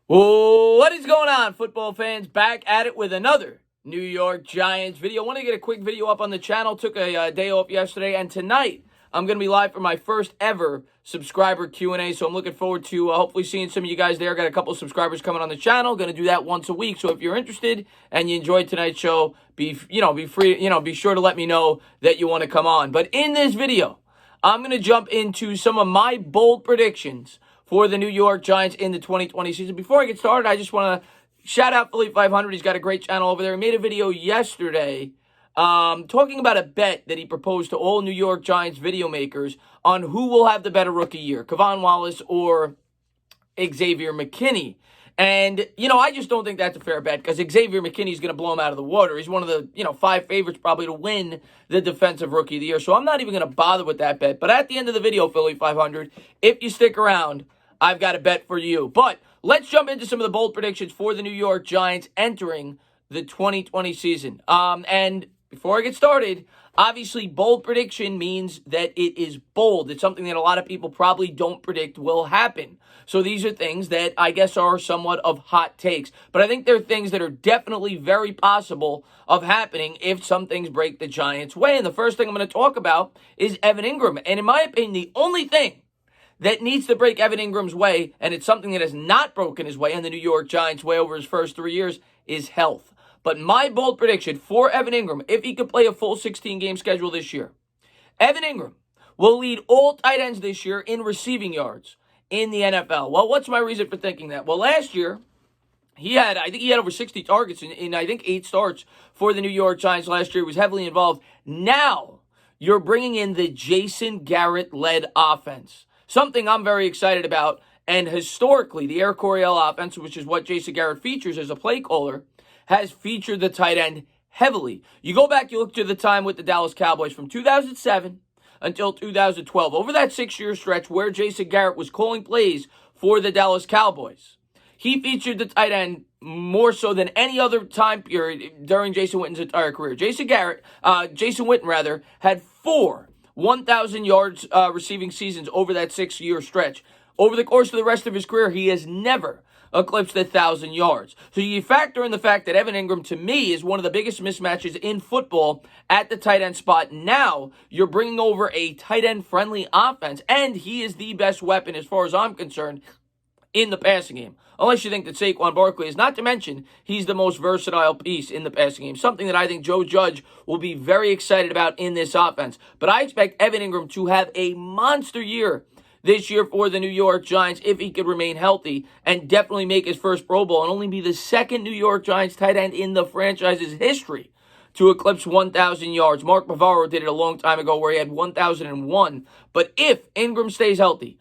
What is going on, football fans? Back at it with another New York Giants video. I want to get a quick video up on the channel. Took a day off yesterday, and tonight I'm going to be live for my first ever subscriber Q&A, so I'm looking forward to hopefully seeing some of you guys there. Got a couple of subscribers coming on the channel. Going to do that once a week, so if you're interested and you enjoyed tonight's show, be sure to let me know that you want to come on. But in this video, I'm going to jump into some of my bold predictions for the New York Giants in the 2020 season. Before I get started, I just want to shout out Philly.500. He's got a great channel over there. He made a video yesterday talking about a bet that he proposed to all New York Giants video makers on who will have the better rookie year, Kevon Wallace or Xavier McKinney. And, I just don't think that's a fair bet because Xavier McKinney is going to blow him out of the water. He's one of the, 5 favorites probably to win the Defensive Rookie of the Year. So I'm not even going to bother with that bet. But at the end of the video, Philly.500, if you stick around, I've got a bet for you. But let's jump into some of the bold predictions for the New York Giants entering the 2020 season. And before I get started, obviously bold prediction means that it is bold. It's something that a lot of people probably don't predict will happen. So these are things that I guess are somewhat of hot takes. But I think they're things that are definitely very possible of happening if some things break the Giants' way. And the first thing I'm going to talk about is Evan Engram. And in my opinion, the only thing that needs to break Evan Engram's way, and it's something that has not broken his way in the New York Giants' way over his first 3 years, is health. But my bold prediction for Evan Engram, if he could play a full 16-game schedule this year, Evan Engram will lead all tight ends this year in receiving yards in the NFL. Well, what's my reason for thinking that? Well, last year, I think he had over 60 targets in 8 starts for the New York Giants last year. He was heavily involved. Now, you're bringing in the Jason Garrett-led offense. Something I'm very excited about, and historically, the Air Coryell offense, which is what Jason Garrett features as a play caller, has featured the tight end heavily. You go back, you look to the time with the Dallas Cowboys from 2007 until 2012. Over that 6-year stretch where Jason Garrett was calling plays for the Dallas Cowboys, he featured the tight end more so than any other time period during Jason Witten's entire career. Jason Witten had 4 1,000 yards receiving seasons over that 6-year stretch. Over the course of the rest of his career, he has never eclipsed 1,000 yards. So you factor in the fact that Evan Engram, to me, is one of the biggest mismatches in football at the tight end spot. Now, you're bringing over a tight end-friendly offense, and he is the best weapon, as far as I'm concerned, in the passing game. Unless you think that Saquon Barkley is, not to mention, he's the most versatile piece in the passing game. Something that I think Joe Judge will be very excited about in this offense. But I expect Evan Engram to have a monster year this year for the New York Giants if he could remain healthy and definitely make his first Pro Bowl and only be the second New York Giants tight end in the franchise's history to eclipse 1,000 yards. Mark Bavaro did it a long time ago where he had 1,001. But if Engram stays healthy,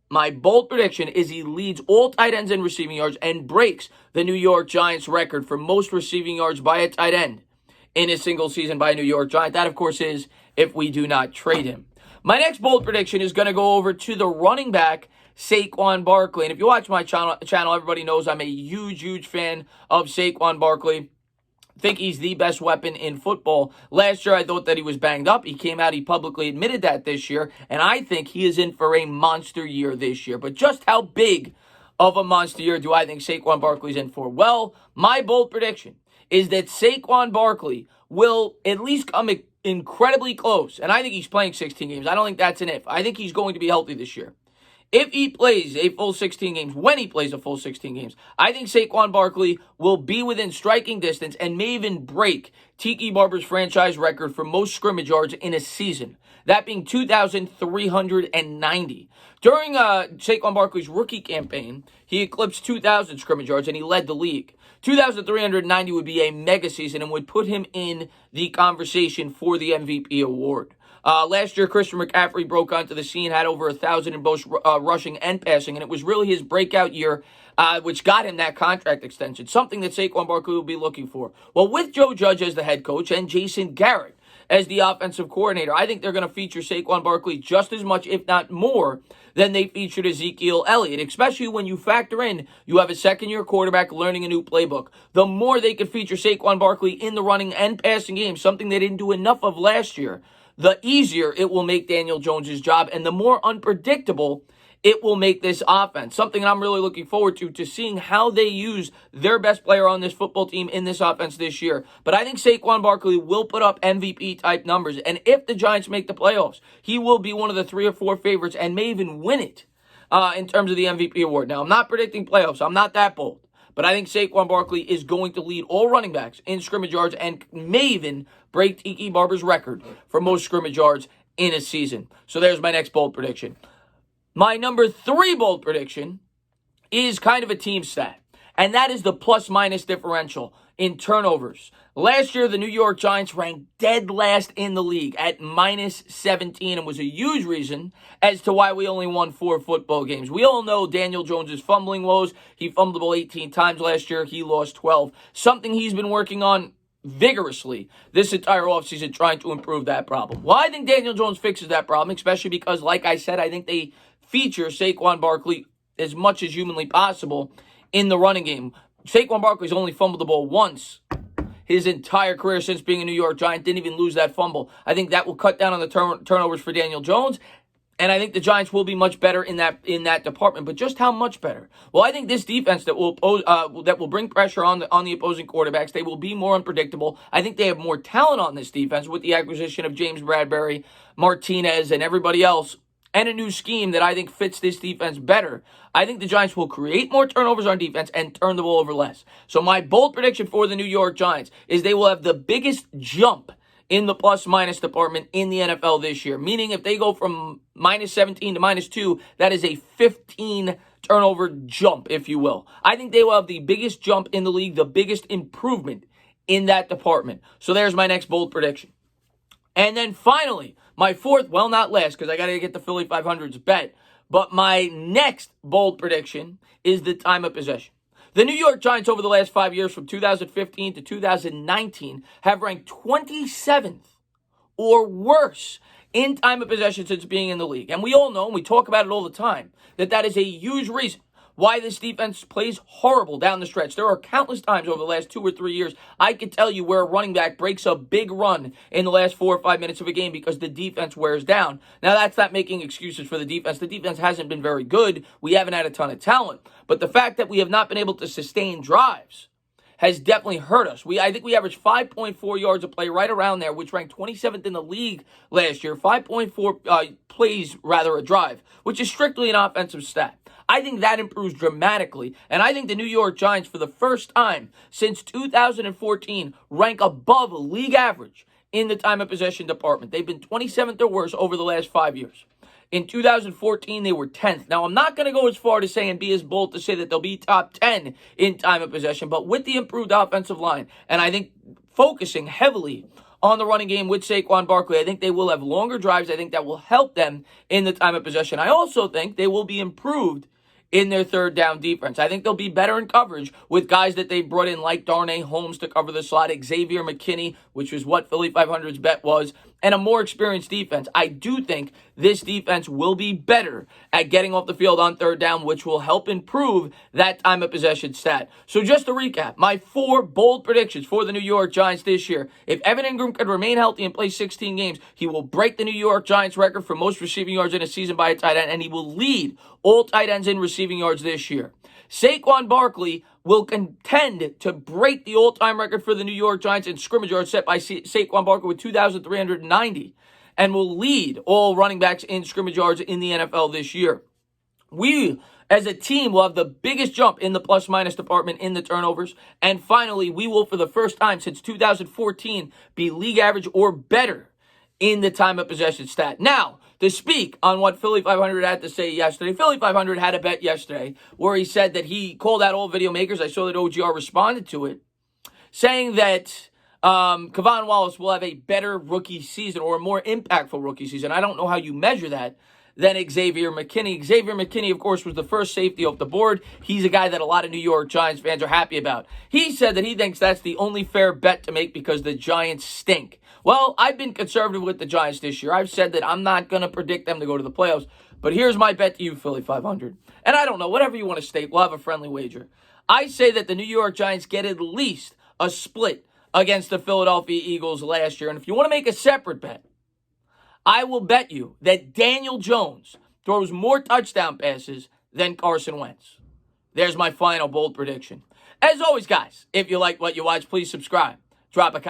my bold prediction is he leads all tight ends in receiving yards and breaks the New York Giants record for most receiving yards by a tight end in a single season by a New York Giant. That, of course, is if we do not trade him. My next bold prediction is going to go over to the running back, Saquon Barkley. And if you watch my channel, everybody knows I'm a huge fan of Saquon Barkley. I think he's the best weapon in football. Last year, I thought that he was banged up. He came out, he publicly admitted that this year, and I think he is in for a monster year this year. But just how big of a monster year do I think Saquon Barkley's in for? Well, my bold prediction is that Saquon Barkley will at least come incredibly close, and I think he's playing 16 games. I don't think that's an if. I think he's going to be healthy this year. If he plays a full 16 games, when he plays a full 16 games, I think Saquon Barkley will be within striking distance and may even break Tiki Barber's franchise record for most scrimmage yards in a season, that being 2,390. During Saquon Barkley's rookie campaign, he eclipsed 2,000 scrimmage yards and he led the league. 2,390 would be a mega season and would put him in the conversation for the MVP award. Last year, Christian McCaffrey broke onto the scene, had over 1,000 in both rushing and passing, and it was really his breakout year, which got him that contract extension, something that Saquon Barkley will be looking for. Well, with Joe Judge as the head coach and Jason Garrett as the offensive coordinator, I think they're going to feature Saquon Barkley just as much, if not more, than they featured Ezekiel Elliott, especially when you factor in you have a second-year quarterback learning a new playbook. The more they could feature Saquon Barkley in the running and passing game, something they didn't do enough of last year, the easier it will make Daniel Jones' job and the more unpredictable it will make this offense. Something I'm really looking forward to seeing how they use their best player on this football team in this offense this year. But I think Saquon Barkley will put up MVP-type numbers. And if the Giants make the playoffs, he will be one of the 3 or 4 favorites and may even win it in terms of the MVP award. Now, I'm not predicting playoffs. I'm not that bold. But I think Saquon Barkley is going to lead all running backs in scrimmage yards and may even break Tiki Barber's record for most scrimmage yards in a season. So there's my next bold prediction. My number 3 bold prediction is kind of a team stat, and that is the plus-minus differential in turnovers. Last year, the New York Giants ranked dead last in the league at minus 17 and was a huge reason as to why we only won 4 football games. We all know Daniel Jones' fumbling woes. He fumbled the ball 18 times last year. He lost 12. Something he's been working on vigorously this entire offseason, trying to improve that problem. Well, I think Daniel Jones fixes that problem, especially because, like I said, I think they feature Saquon Barkley as much as humanly possible in the running game. Saquon Barkley's only fumbled the ball once his entire career since being a New York Giant. Didn't even lose that fumble. I think that will cut down on the turnovers for Daniel Jones. And I think the Giants will be much better in that department. But just how much better? Well, I think this defense that will bring pressure on the opposing quarterbacks, they will be more unpredictable. I think they have more talent on this defense with the acquisition of James Bradbury, Martinez, and everybody else, and a new scheme that I think fits this defense better. I think the Giants will create more turnovers on defense and turn the ball over less. So my bold prediction for the New York Giants is they will have the biggest jump in the plus-minus department in the NFL this year. Meaning if they go from minus 17 to minus 2, that is a 15 turnover jump, if you will. I think they will have the biggest jump in the league, the biggest improvement in that department. So there's my next bold prediction. And then finally, my 4th, well, not last, because I got to get the Philly.500's bet, but my next bold prediction is the time of possession. The New York Giants over the last 5 years, from 2015 to 2019, have ranked 27th or worse in time of possession since being in the league. And we all know, and we talk about it all the time, that is a huge reason why this defense plays horrible down the stretch. There are countless times over the last 2 or 3 years I could tell you where a running back breaks a big run in the last 4 or 5 minutes of a game because the defense wears down. Now, that's not making excuses for the defense. The defense hasn't been very good. We haven't had a ton of talent. But the fact that we have not been able to sustain drives has definitely hurt us. I think we averaged 5.4 yards a play, right around there, which ranked 27th in the league last year. 5.4 plays, rather, a drive, which is strictly an offensive stat. I think that improves dramatically, and I think the New York Giants, for the first time since 2014, rank above league average in the time of possession department. They've been 27th or worse over the last 5 years. In 2014, they were 10th. Now, I'm not going to go as far to say and be as bold to say that they'll be top 10 in time of possession, but with the improved offensive line, and I think focusing heavily on the running game with Saquon Barkley, I think they will have longer drives. I think that will help them in the time of possession. I also think they will be improved in their third down defense. I think they'll be better in coverage with guys that they brought in like Darnay Holmes to cover the slot, Xavier McKinney, which was what Philly.500's bet was, and a more experienced defense. I do think this defense will be better at getting off the field on third down, which will help improve that time of possession stat. So just to recap, my 4 bold predictions for the New York Giants this year. If Evan Engram can remain healthy and play 16 games, he will break the New York Giants record for most receiving yards in a season by a tight end, and he will lead all tight ends in receiving yards this year. Saquon Barkley will contend to break the all-time record for the New York Giants in scrimmage yards set by Saquon Barkley with 2,390 and will lead all running backs in scrimmage yards in the NFL this year. We, as a team, will have the biggest jump in the plus-minus department in the turnovers. And finally, we will, for the first time since 2014, be league average or better in the time of possession stat. Now, to speak on what Philly.500 had to say yesterday, Philly.500 had a bet yesterday where he said that he called out all video makers. I saw that OGR responded to it, saying that Kevon Wallace will have a better rookie season or a more impactful rookie season. I don't know how you measure that than Xavier McKinney. Xavier McKinney, of course, was the first safety off the board. He's a guy that a lot of New York Giants fans are happy about. He said that he thinks that's the only fair bet to make because the Giants stink. Well, I've been conservative with the Giants this year. I've said that I'm not going to predict them to go to the playoffs. But here's my bet to you, Philly.500. And I don't know, whatever you want to state, we'll have a friendly wager. I say that the New York Giants get at least a split against the Philadelphia Eagles last year. And if you want to make a separate bet, I will bet you that Daniel Jones throws more touchdown passes than Carson Wentz. There's my final bold prediction. As always, guys, if you like what you watch, please subscribe. Drop a comment.